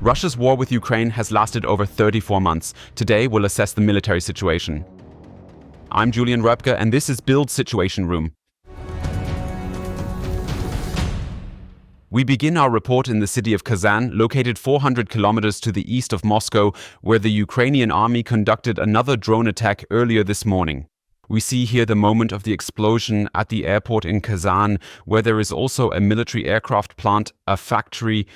Russia's war with Ukraine has lasted over 34 months. Today, we'll assess the military situation. I'm Julian Röpke, and this is BILD Situation Room. We begin our report in the city of Kazan, located 400 kilometers to the east of Moscow, where the Ukrainian army conducted another drone attack earlier this morning. We see here the moment of the explosion at the airport in Kazan, where there is also a military aircraft plant, a factory,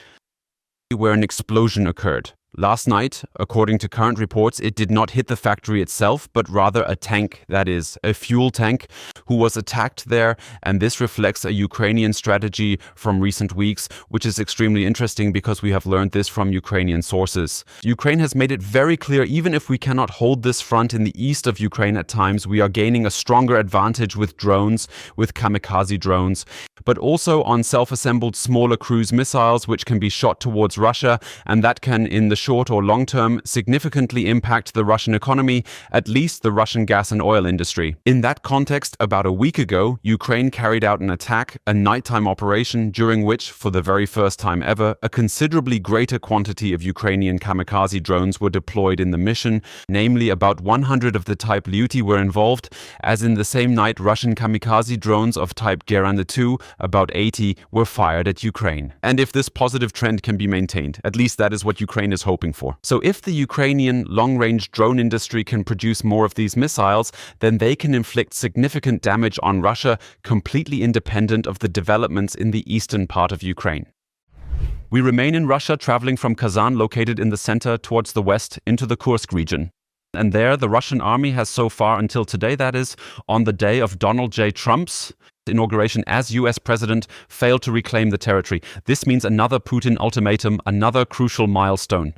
where an explosion occurred. Last night, according to current reports, it did not hit the factory itself, but rather a tank, that is, a fuel tank, who was attacked there, and this reflects a Ukrainian strategy from recent weeks, which is extremely interesting because we have learned this from Ukrainian sources. Ukraine has made it very clear, even if we cannot hold this front in the east of Ukraine at times, we are gaining a stronger advantage with drones, with kamikaze drones, but also on self-assembled smaller cruise missiles, which can be shot towards Russia, and that can, in the short or long term, significantly impact the Russian economy, at least the Russian gas and oil industry. In that context, about a week ago, Ukraine carried out an attack, a nighttime operation, during which, for the very first time ever, a considerably greater quantity of Ukrainian kamikaze drones were deployed in the mission, namely about 100 of the type Lyuty were involved, as in the same night Russian kamikaze drones of type Geranda 2, about 80, were fired at Ukraine. And if this positive trend can be maintained, at least that is what Ukraine is hoping for. So if the Ukrainian long-range drone industry can produce more of these missiles, then they can inflict significant damage on Russia, completely independent of the developments in the eastern part of Ukraine. We remain in Russia, traveling from Kazan, located in the center, towards the west, into the Kursk region. And there, the Russian army has so far, until today that is, on the day of Donald J. Trump's inauguration as US president, failed to reclaim the territory. This means another Putin ultimatum, another crucial milestone.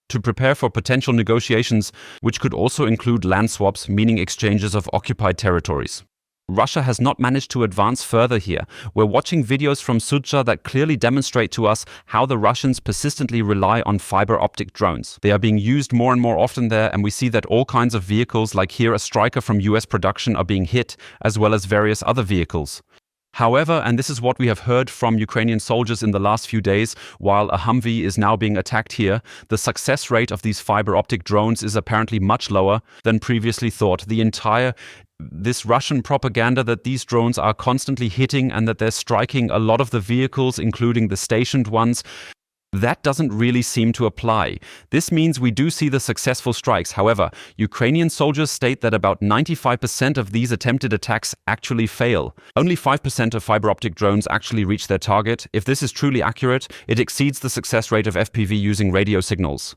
To prepare for potential negotiations, which could also include land swaps, meaning exchanges of occupied territories. Russia has not managed to advance further here. We're watching videos from Sudzha that clearly demonstrate to us how the Russians persistently rely on fiber optic drones. They are being used more and more often there, and we see that all kinds of vehicles, like here a Striker from US production, are being hit, as well as various other vehicles. However, and this is what we have heard from Ukrainian soldiers in the last few days, while a Humvee is now being attacked here, the success rate of these fiber optic drones is apparently much lower than previously thought. This Russian propaganda that these drones are constantly hitting and that they're striking a lot of the vehicles, including the stationed ones, that doesn't really seem to apply. This means we do see the successful strikes. However, Ukrainian soldiers state that about 95% of these attempted attacks actually fail. Only 5% of fiber optic drones actually reach their target. If this is truly accurate, it exceeds the success rate of FPV using radio signals.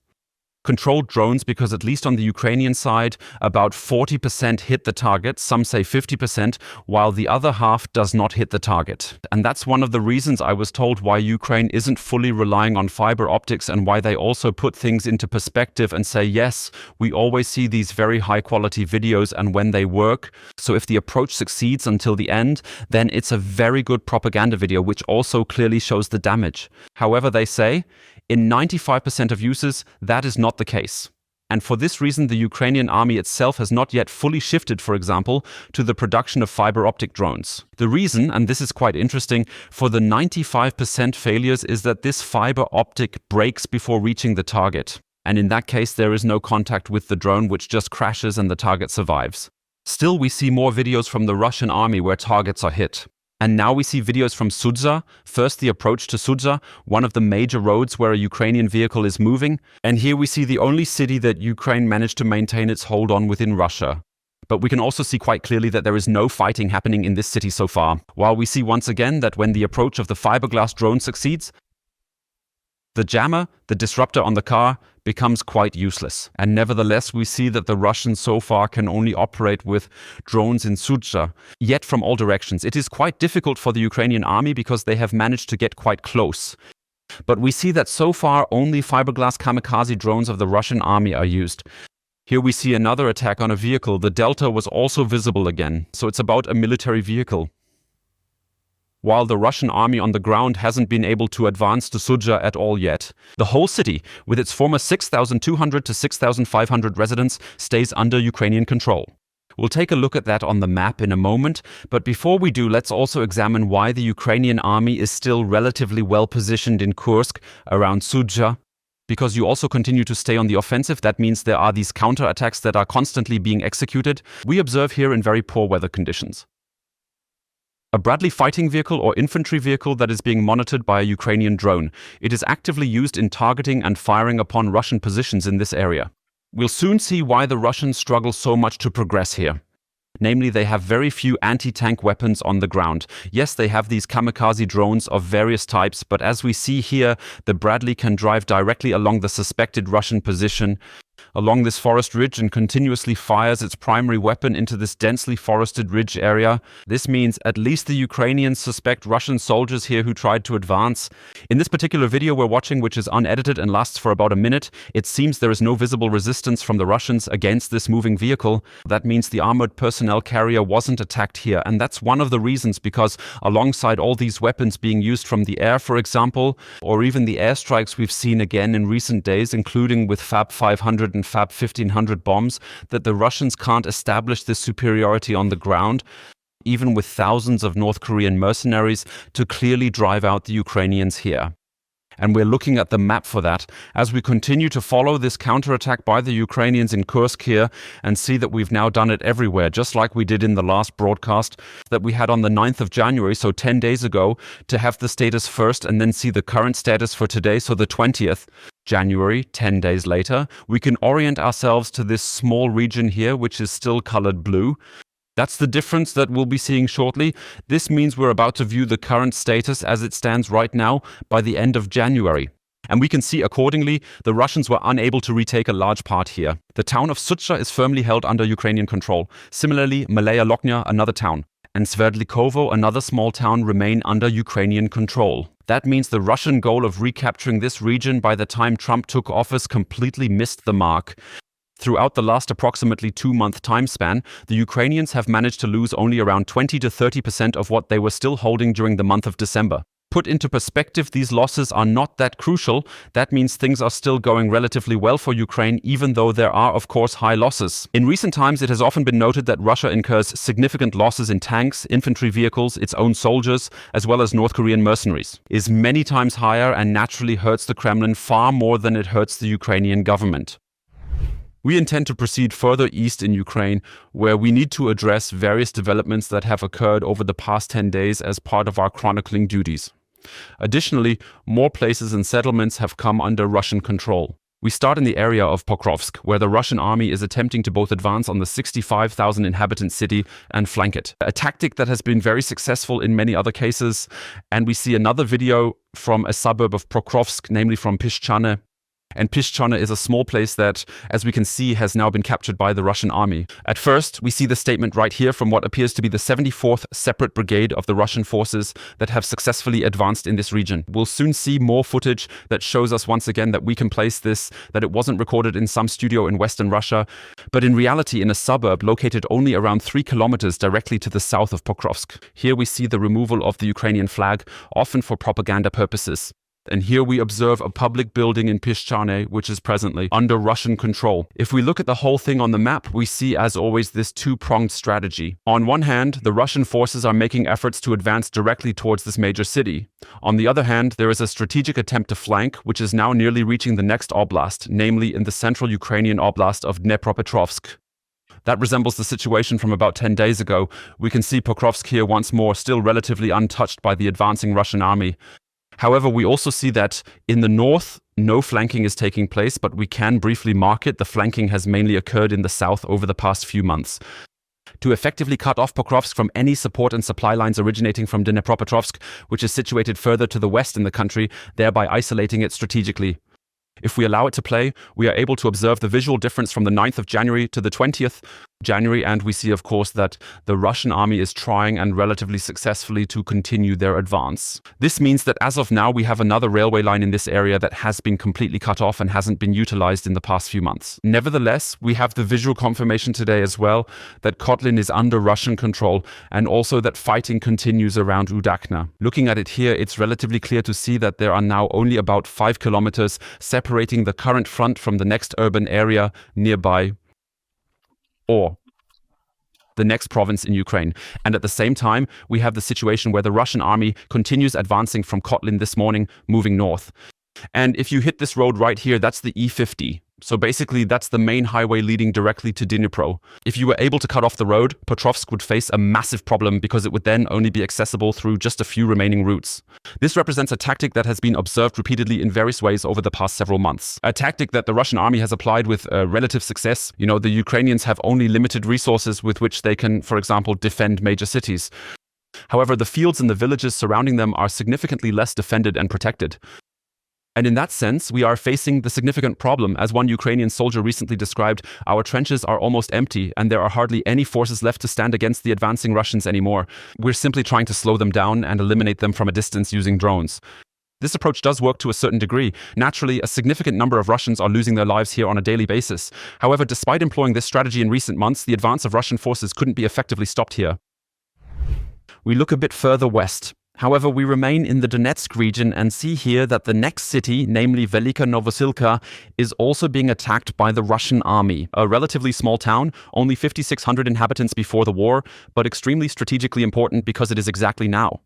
Controlled drones, because at least on the Ukrainian side, about 40% hit the target, some say 50%, while the other half does not hit the target. And that's one of the reasons I was told why Ukraine isn't fully relying on fiber optics and why they also put things into perspective and say, yes, we always see these very high quality videos and when they work. So if the approach succeeds until the end, then it's a very good propaganda video, which also clearly shows the damage. However, they say, in 95% of uses, that is not the case. And for this reason, the Ukrainian army itself has not yet fully shifted, for example, to the production of fiber optic drones. The reason, and this is quite interesting, for the 95% failures is that this fiber optic breaks before reaching the target. And in that case, there is no contact with the drone, which just crashes and the target survives. Still, we see more videos from the Russian army where targets are hit. And now we see videos from Sudzha, first the approach to Sudzha, one of the major roads where a Ukrainian vehicle is moving. And here we see the only city that Ukraine managed to maintain its hold on within Russia. But we can also see quite clearly that there is no fighting happening in this city so far. While we see once again that when the approach of the fiberglass drone succeeds, the jammer, the disruptor on the car, becomes quite useless. And nevertheless, we see that the Russians so far can only operate with drones in Sudzha, yet from all directions. It is quite difficult for the Ukrainian army because they have managed to get quite close. But we see that so far only fiberglass kamikaze drones of the Russian army are used. Here we see another attack on a vehicle. The Delta was also visible again, so it's about a military vehicle. While the Russian army on the ground hasn't been able to advance to Sudzha at all yet. The whole city, with its former 6,200 to 6,500 residents, stays under Ukrainian control. We'll take a look at that on the map in a moment, but before we do, let's also examine why the Ukrainian army is still relatively well positioned in Kursk, around Sudzha. Because you also continue to stay on the offensive, that means there are these counterattacks that are constantly being executed. We observe here in very poor weather conditions. A Bradley fighting vehicle or infantry vehicle that is being monitored by a Ukrainian drone. It is actively used in targeting and firing upon Russian positions in this area. We'll soon see why the Russians struggle so much to progress here. Namely, they have very few anti-tank weapons on the ground. Yes, they have these kamikaze drones of various types, but as we see here, the Bradley can drive directly along the suspected Russian position, along this forest ridge, and continuously fires its primary weapon into this densely forested ridge area. This means at least the Ukrainians suspect Russian soldiers here who tried to advance. In this particular video we're watching, which is unedited and lasts for about a minute, it seems there is no visible resistance from the Russians against this moving vehicle. That means the armored personnel carrier wasn't attacked here, and that's one of the reasons, because alongside all these weapons being used from the air, for example, or even the airstrikes we've seen again in recent days, including with Fab 500 and Fab 1500 bombs, that the Russians can't establish this superiority on the ground, even with thousands of North Korean mercenaries, to clearly drive out the Ukrainians here. And we're looking at the map for that as we continue to follow this counterattack by the Ukrainians in Kursk here and see that we've now done it everywhere, just like we did in the last broadcast that we had on the 9th of January, so 10 days ago, to have the status first and then see the current status for today, so the 20th. January, 10 days later, we can orient ourselves to this small region here, which is still colored blue. That's the difference that we'll be seeing shortly. This means we're about to view the current status as it stands right now by the end of January. And we can see accordingly, the Russians were unable to retake a large part here. The town of Sudzha is firmly held under Ukrainian control. Similarly, Malaya Loknya, another town, and Sverdlikovo, another small town, remain under Ukrainian control. That means the Russian goal of recapturing this region by the time Trump took office completely missed the mark. Throughout the last approximately 2-month time span, the Ukrainians have managed to lose only around 20 to 30% of what they were still holding during the month of December. Put into perspective, these losses are not that crucial. That means things are still going relatively well for Ukraine, even though there are, of course, high losses. In recent times, it has often been noted that Russia incurs significant losses in tanks, infantry vehicles, its own soldiers, as well as North Korean mercenaries, is many times higher and naturally hurts the Kremlin far more than it hurts the Ukrainian government. We intend to proceed further east in Ukraine, where we need to address various developments that have occurred over the past 10 days as part of our chronicling duties. Additionally, more places and settlements have come under Russian control. We start in the area of Pokrovsk, where the Russian army is attempting to both advance on the 65,000 inhabitant city and flank it. A tactic that has been very successful in many other cases. And we see another video from a suburb of Pokrovsk, namely from Piszczane. And Piszczane is a small place that, as we can see, has now been captured by the Russian army. At first, we see the statement right here from what appears to be the 74th Separate Brigade of the Russian forces that have successfully advanced in this region. We'll soon see more footage that shows us once again that we can place this, that it wasn't recorded in some studio in Western Russia, but in reality in a suburb located only around 3 kilometers directly to the south of Pokrovsk. Here we see the removal of the Ukrainian flag, often for propaganda purposes. And here we observe a public building in Piszczane, which is presently under Russian control. If we look at the whole thing on the map, we see, as always, this two-pronged strategy. On one hand, the Russian forces are making efforts to advance directly towards this major city. On the other hand, there is a strategic attempt to flank, which is now nearly reaching the next oblast, namely in the central Ukrainian oblast of Dnepropetrovsk. That resembles the situation from about 10 days ago. We can see Pokrovsk here once more, still relatively untouched by the advancing Russian army. However, we also see that in the north, no flanking is taking place, but we can briefly mark it. The flanking has mainly occurred in the south over the past few months. To effectively cut off Pokrovsk from any support and supply lines originating from Dnepropetrovsk, which is situated further to the west in the country, thereby isolating it strategically. If we allow it to play, we are able to observe the visual difference from the 9th of January to the 20th January, and we see, of course, that the Russian army is trying and relatively successfully to continue their advance. This means that as of now, we have another railway line in this area that has been completely cut off and hasn't been utilized in the past few months. Nevertheless, we have the visual confirmation today as well that Kotlin is under Russian control, and also that fighting continues around Udakna. Looking at it here, it's relatively clear to see that there are now only about 5 kilometers separating the current front from the next urban area nearby. Or the next province in Ukraine. And at the same time, we have the situation where the Russian army continues advancing from Kotlin this morning, moving north. And if you hit this road right here, that's the E50. So basically, that's the main highway leading directly to Dnipro. If you were able to cut off the road, Petrovsk would face a massive problem because it would then only be accessible through just a few remaining routes. This represents a tactic that has been observed repeatedly in various ways over the past several months. A tactic that the Russian army has applied with relative success. You know, the Ukrainians have only limited resources with which they can, for example, defend major cities. However, the fields and the villages surrounding them are significantly less defended and protected. And in that sense, we are facing the significant problem. As one Ukrainian soldier recently described, our trenches are almost empty and there are hardly any forces left to stand against the advancing Russians anymore. We're simply trying to slow them down and eliminate them from a distance using drones. This approach does work to a certain degree. Naturally, a significant number of Russians are losing their lives here on a daily basis. However, despite employing this strategy in recent months, the advance of Russian forces couldn't be effectively stopped here. We look a bit further west. However, we remain in the Donetsk region and see here that the next city, namely Velyka Novosilka, is also being attacked by the Russian army. A relatively small town, only 5,600 inhabitants before the war, but extremely strategically important because it is exactly now.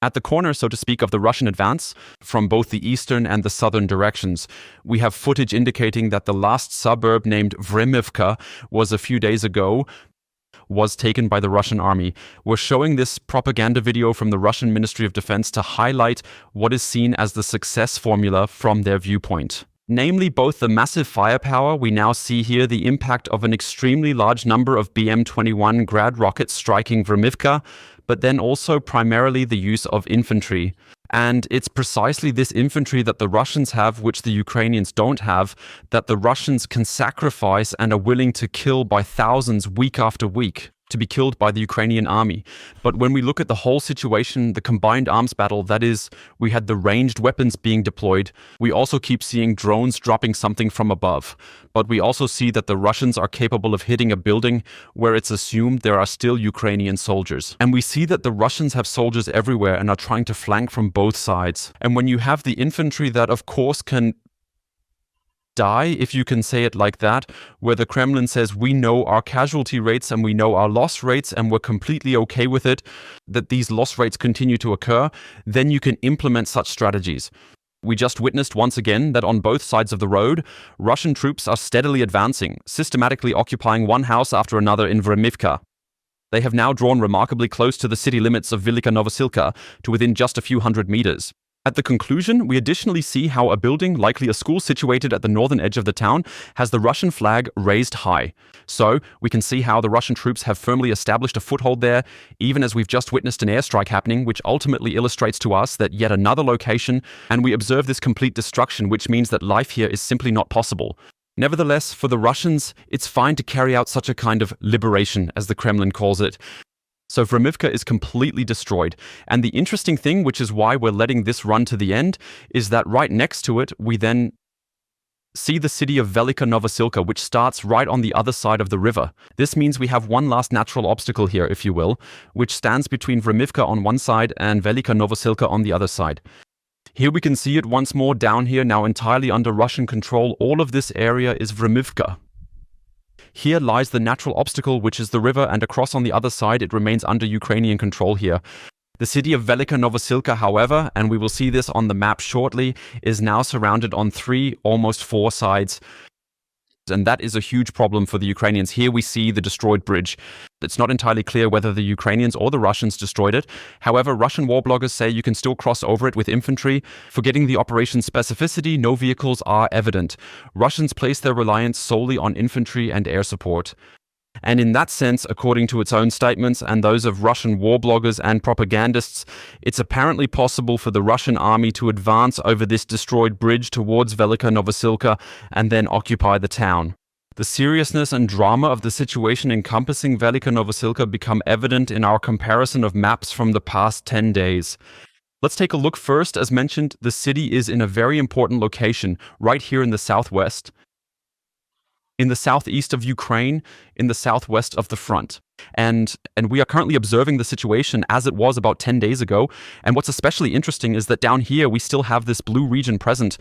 At the corner, so to speak, of the Russian advance, from both the eastern and the southern directions, we have footage indicating that the last suburb named Vremivka was a few days ago was taken by the Russian army. We're showing this propaganda video from the Russian Ministry of Defense to highlight what is seen as the success formula from their viewpoint. Namely, both the massive firepower we now see here, the impact of an extremely large number of BM-21 Grad rockets striking Vremivka, but then also primarily the use of infantry. And it's precisely this infantry that the Russians have, which the Ukrainians don't have, that the Russians can sacrifice and are willing to kill by thousands week after week, to be killed by the Ukrainian army. But when we look at the whole situation, the combined arms battle, that is, we had the ranged weapons being deployed, we also keep seeing drones dropping something from above. But we also see that the Russians are capable of hitting a building where it's assumed there are still Ukrainian soldiers. And we see that the Russians have soldiers everywhere and are trying to flank from both sides. And when you have the infantry that, of course, can die, if you can say it like that, where the Kremlin says we know our casualty rates and we know our loss rates and we're completely okay with it, that these loss rates continue to occur, then you can implement such strategies. We just witnessed once again that on both sides of the road, Russian troops are steadily advancing, systematically occupying one house after another in Vremivka. They have now drawn remarkably close to the city limits of Velyka Novosilka, to within just a few hundred meters. At the conclusion, we additionally see how a building, likely a school situated at the northern edge of the town, has the Russian flag raised high. So, we can see how the Russian troops have firmly established a foothold there, even as we've just witnessed an airstrike happening, which ultimately illustrates to us that yet another location, and we observe this complete destruction, which means that life here is simply not possible. Nevertheless, for the Russians, it's fine to carry out such a kind of liberation, as the Kremlin calls it. So Vremivka is completely destroyed. And the interesting thing, which is why we're letting this run to the end, is that right next to it, we then see the city of Velyka Novosilka, which starts right on the other side of the river. This means we have one last natural obstacle here, if you will, which stands between Vremivka on one side and Velyka Novosilka on the other side. Here we can see it once more down here, now entirely under Russian control. All of this area is Vremivka. Here lies the natural obstacle, which is the river, and across on the other side it remains under Ukrainian control here. The city of Velyka Novosilka, however, and we will see this on the map shortly, is now surrounded on 3, almost 4 sides. And that is a huge problem for the Ukrainians. Here we see the destroyed bridge. It's not entirely clear whether the Ukrainians or the Russians destroyed it. However, Russian war bloggers say you can still cross over it with infantry. Forgetting the operation specificity, no vehicles are evident. Russians place their reliance solely on infantry and air support. And in that sense, according to its own statements and those of Russian war bloggers and propagandists, it's apparently possible for the Russian army to advance over this destroyed bridge towards Velyka Novosilka and then occupy the town. The seriousness and drama of the situation encompassing Velyka Novosilka become evident in our comparison of maps from the past 10 days. Let's take a look first. As mentioned, the city is in a very important location, right here in the southwest, in the southeast of Ukraine, in the southwest of the front. And we are currently observing the situation as it was about 10 days ago. And what's especially interesting is that down here we still have this blue region present.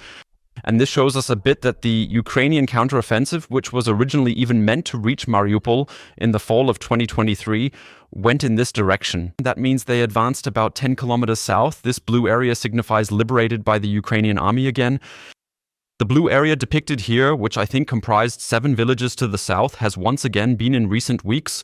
And this shows us a bit that the Ukrainian counteroffensive, which was originally even meant to reach Mariupol in the fall of 2023, went in this direction. That means they advanced about 10 kilometers south. This blue area signifies liberated by the Ukrainian army again. The blue area depicted here, which I think comprised 7 villages to the south, has once again been in recent weeks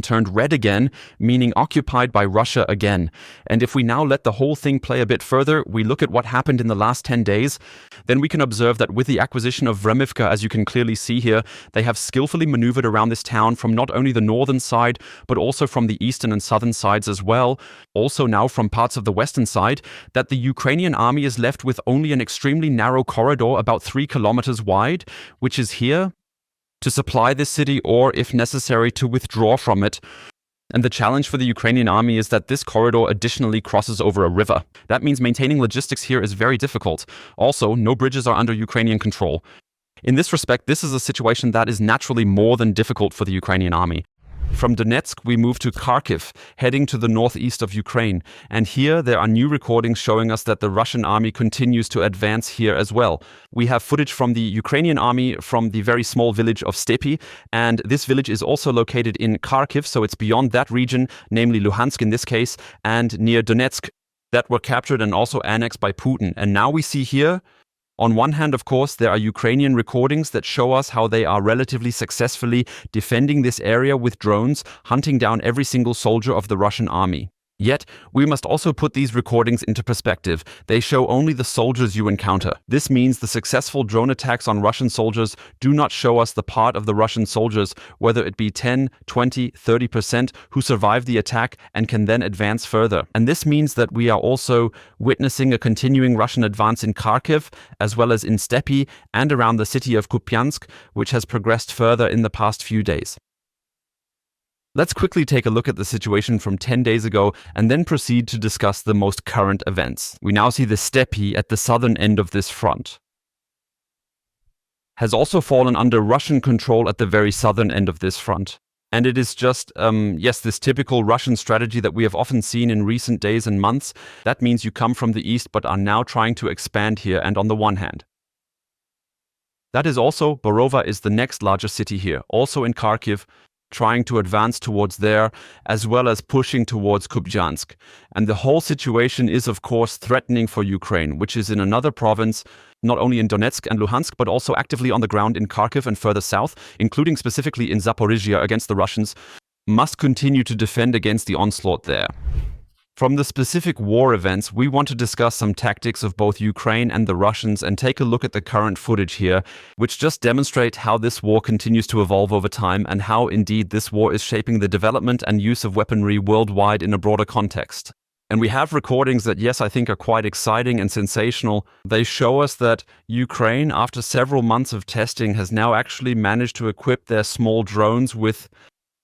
turned red again, meaning occupied by Russia again. And if we now let the whole thing play a bit further, we look at what happened in the last 10 days, then we can observe that with the acquisition of Vremivka, as you can clearly see here, they have skillfully maneuvered around this town from not only the northern side, but also from the eastern and southern sides as well, also now from parts of the western side, that the Ukrainian army is left with only an extremely narrow corridor about 3 kilometers wide, which is here, to supply this city or, if necessary, to withdraw from it. And the challenge for the Ukrainian army is that this corridor additionally crosses over a river. That means maintaining logistics here is very difficult. Also, no bridges are under Ukrainian control. In this respect, this is a situation that is naturally more than difficult for the Ukrainian army. From Donetsk, we move to Kharkiv, heading to the northeast of Ukraine. And here there are new recordings showing us that the Russian army continues to advance here as well. We have footage from the Ukrainian army from the very small village of Stepi, and this village is also located in Kharkiv, so it's beyond that region, namely Luhansk in this case, and near Donetsk, that were captured and also annexed by Putin. And now we see here, on one hand, of course, there are Ukrainian recordings that show us how they are relatively successfully defending this area with drones, hunting down every single soldier of the Russian army. Yet, we must also put these recordings into perspective. They show only the soldiers you encounter. This means the successful drone attacks on Russian soldiers do not show us the part of the Russian soldiers, whether it be 10, 20, 30%, who survive the attack and can then advance further. And this means that we are also witnessing a continuing Russian advance in Kharkiv, as well as in Stepi and around the city of Kupiansk, which has progressed further in the past few days. Let's quickly take a look at the situation from 10 days ago and then proceed to discuss the most current events. We now see the Stepi at the southern end of this front has also fallen under Russian control at the very southern end of this front. And it is just, this typical Russian strategy that we have often seen in recent days and months. That means you come from the east but are now trying to expand here, and on the one hand. That is also, Borova is the next largest city here, also in Kharkiv, trying to advance towards there, as well as pushing towards Kupiansk. And the whole situation is, of course, threatening for Ukraine, which is in another province, not only in Donetsk and Luhansk, but also actively on the ground in Kharkiv and further south, including specifically in Zaporizhia against the Russians, must continue to defend against the onslaught there. From the specific war events, we want to discuss some tactics of both Ukraine and the Russians and take a look at the current footage here, which just demonstrate how this war continues to evolve over time and how indeed this war is shaping the development and use of weaponry worldwide in a broader context. And we have recordings that, yes, I think are quite exciting and sensational. They show us that Ukraine, after several months of testing, has now actually managed to equip their small drones with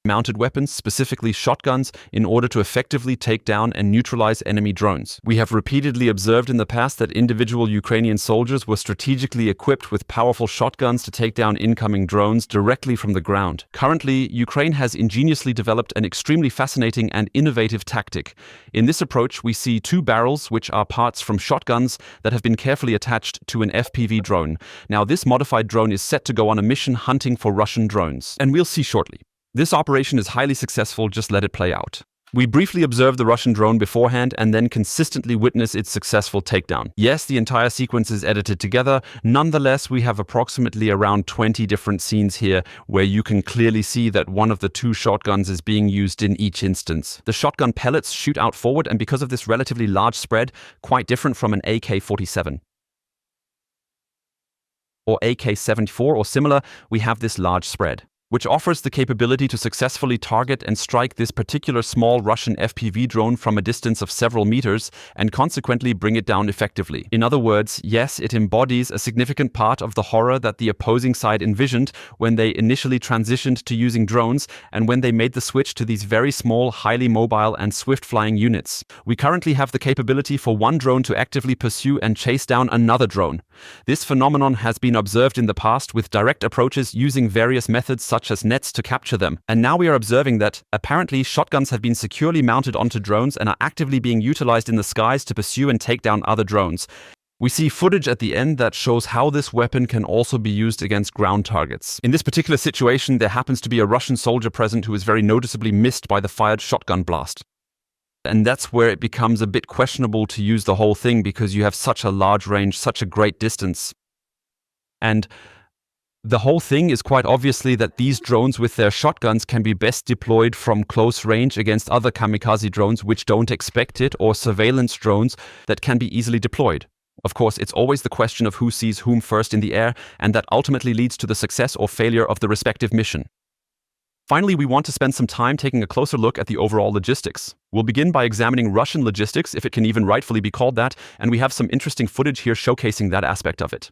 mounted weapons, specifically shotguns, in order to effectively take down and neutralize enemy drones. We have repeatedly observed in the past that individual Ukrainian soldiers were strategically equipped with powerful shotguns to take down incoming drones directly from the ground. Currently, Ukraine has ingeniously developed an extremely fascinating and innovative tactic. In this approach, we see 2 barrels, which are parts from shotguns that have been carefully attached to an FPV drone. Now, this modified drone is set to go on a mission hunting for Russian drones, and we'll see shortly. This operation is highly successful, just let it play out. We briefly observe the Russian drone beforehand and then consistently witness its successful takedown. Yes, the entire sequence is edited together. Nonetheless, we have approximately around 20 different scenes here where you can clearly see that one of the 2 shotguns is being used in each instance. The shotgun pellets shoot out forward, and because of this relatively large spread, quite different from an AK-47 or AK-74 or similar, we have this large spread, which offers the capability to successfully target and strike this particular small Russian FPV drone from a distance of several meters and consequently bring it down effectively. In other words, yes, it embodies a significant part of the horror that the opposing side envisioned when they initially transitioned to using drones and when they made the switch to these very small, highly mobile and swift-flying units. We currently have the capability for one drone to actively pursue and chase down another drone. This phenomenon has been observed in the past with direct approaches using various methods such as nets to capture them. And now we are observing that, apparently, shotguns have been securely mounted onto drones and are actively being utilized in the skies to pursue and take down other drones. We see footage at the end that shows how this weapon can also be used against ground targets. In this particular situation, there happens to be a Russian soldier present who is very noticeably missed by the fired shotgun blast. And that's where it becomes a bit questionable to use the whole thing, because you have such a large range, such a great distance. And the whole thing is quite obviously that these drones with their shotguns can be best deployed from close range against other kamikaze drones which don't expect it, or surveillance drones that can be easily deployed. Of course, it's always the question of who sees whom first in the air, and that ultimately leads to the success or failure of the respective mission. Finally, we want to spend some time taking a closer look at the overall logistics. We'll begin by examining Russian logistics, if it can even rightfully be called that, and we have some interesting footage here showcasing that aspect of it.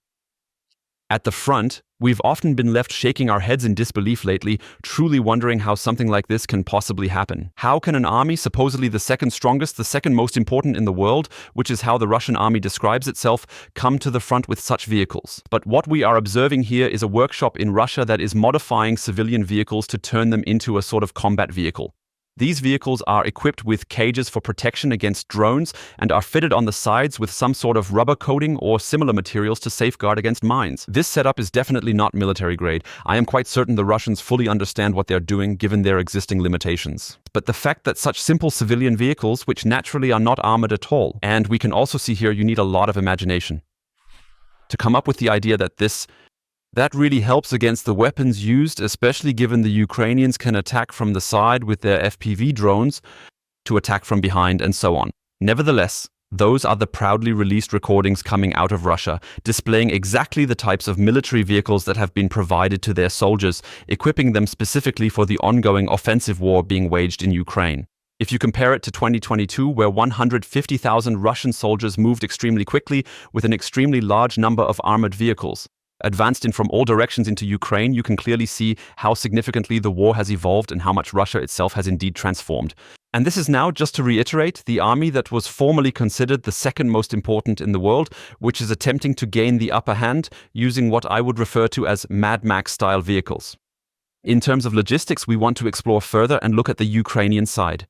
At the front, we've often been left shaking our heads in disbelief lately, truly wondering how something like this can possibly happen. How can an army, supposedly the second strongest, the second most important in the world, which is how the Russian army describes itself, come to the front with such vehicles? But what we are observing here is a workshop in Russia that is modifying civilian vehicles to turn them into a sort of combat vehicle. These vehicles are equipped with cages for protection against drones and are fitted on the sides with some sort of rubber coating or similar materials to safeguard against mines. This setup is definitely not military grade. I am quite certain the Russians fully understand what they're doing given their existing limitations. But the fact that such simple civilian vehicles, which naturally are not armored at all, and we can also see here you need a lot of imagination to come up with the idea that really helps against the weapons used, especially given the Ukrainians can attack from the side with their FPV drones, to attack from behind, and so on. Nevertheless, those are the proudly released recordings coming out of Russia, displaying exactly the types of military vehicles that have been provided to their soldiers, equipping them specifically for the ongoing offensive war being waged in Ukraine. If you compare it to 2022, where 150,000 Russian soldiers moved extremely quickly with an extremely large number of armored vehicles, advanced in from all directions into Ukraine, you can clearly see how significantly the war has evolved and how much Russia itself has indeed transformed. And this is now, just to reiterate, the army that was formerly considered the second most important in the world, which is attempting to gain the upper hand using what I would refer to as Mad Max-style vehicles. In terms of logistics, we want to explore further and look at the Ukrainian side.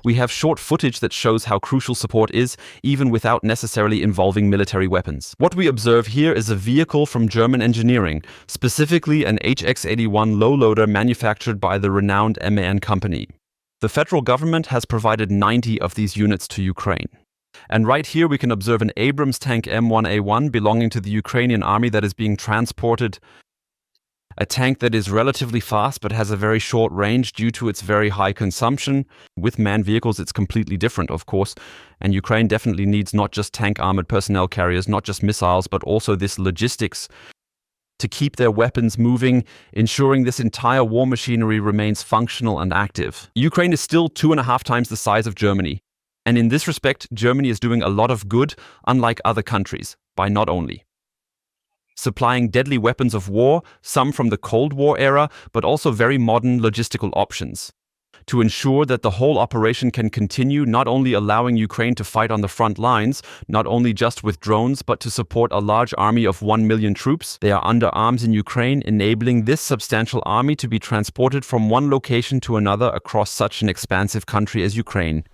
We have short footage that shows how crucial support is, even without necessarily involving military weapons. What we observe here is a vehicle from German engineering, specifically an HX-81 low-loader manufactured by the renowned MAN company. The federal government has provided 90 of these units to Ukraine. And right here we can observe an Abrams tank M1A1 belonging to the Ukrainian army that is being transported. A tank that is relatively fast but has a very short range due to its very high consumption. With manned vehicles it's completely different, of course, and Ukraine definitely needs not just tank armored personnel carriers, not just missiles, but also this logistics to keep their weapons moving, ensuring this entire war machinery remains functional and active. Ukraine is still 2.5 times the size of Germany, and in this respect Germany is doing a lot of good, unlike other countries, by not only supplying deadly weapons of war, some from the Cold War era, but also very modern logistical options, to ensure that the whole operation can continue, not only allowing Ukraine to fight on the front lines, not only just with drones, but to support a large army of 1 million troops. They are under arms in Ukraine, enabling this substantial army to be transported from one location to another across such an expansive country as Ukraine.